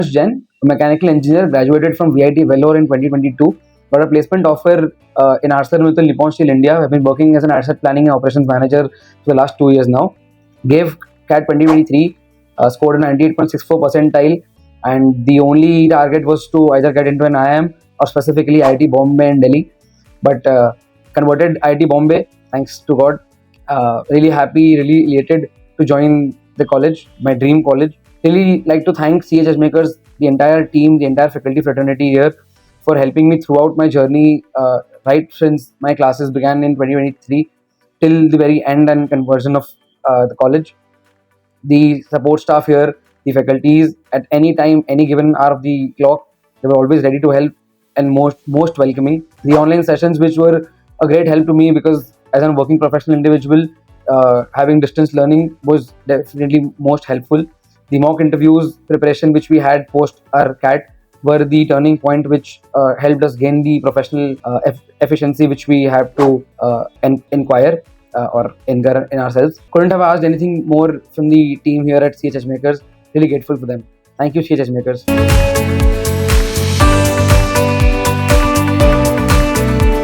Jain, a mechanical engineer, graduated from VIT Vellore in 2022. Got a placement offer in ArcelorMittal Nippon Steel India. I've been working as an asset planning and operations manager for the last 2 years now. Gave CAT 2023, scored a 98.64 percentile, and the only target was to either get into an IIM or specifically IIT Bombay and Delhi. But converted IIT Bombay, thanks to God. Really happy, really elated to join the college, my dream college. Really like to thank CH EdgeMakers, the entire team, the entire faculty fraternity here for helping me throughout my journey, right since my classes began in 2023 till the very end and conversion of the college. The support staff here, the faculties, at any time, any given hour of the clock, they were always ready to help and most welcoming. The online sessions, which were a great help to me because as a working professional individual, having distance learning was definitely most helpful. The mock interviews preparation which we had post our CAT were the turning point which helped us gain the professional efficiency which we have to inquire or incur in ourselves. Couldn't have asked anything more from the team here at CH EdgeMakers. Really grateful for them. Thank you, CH EdgeMakers.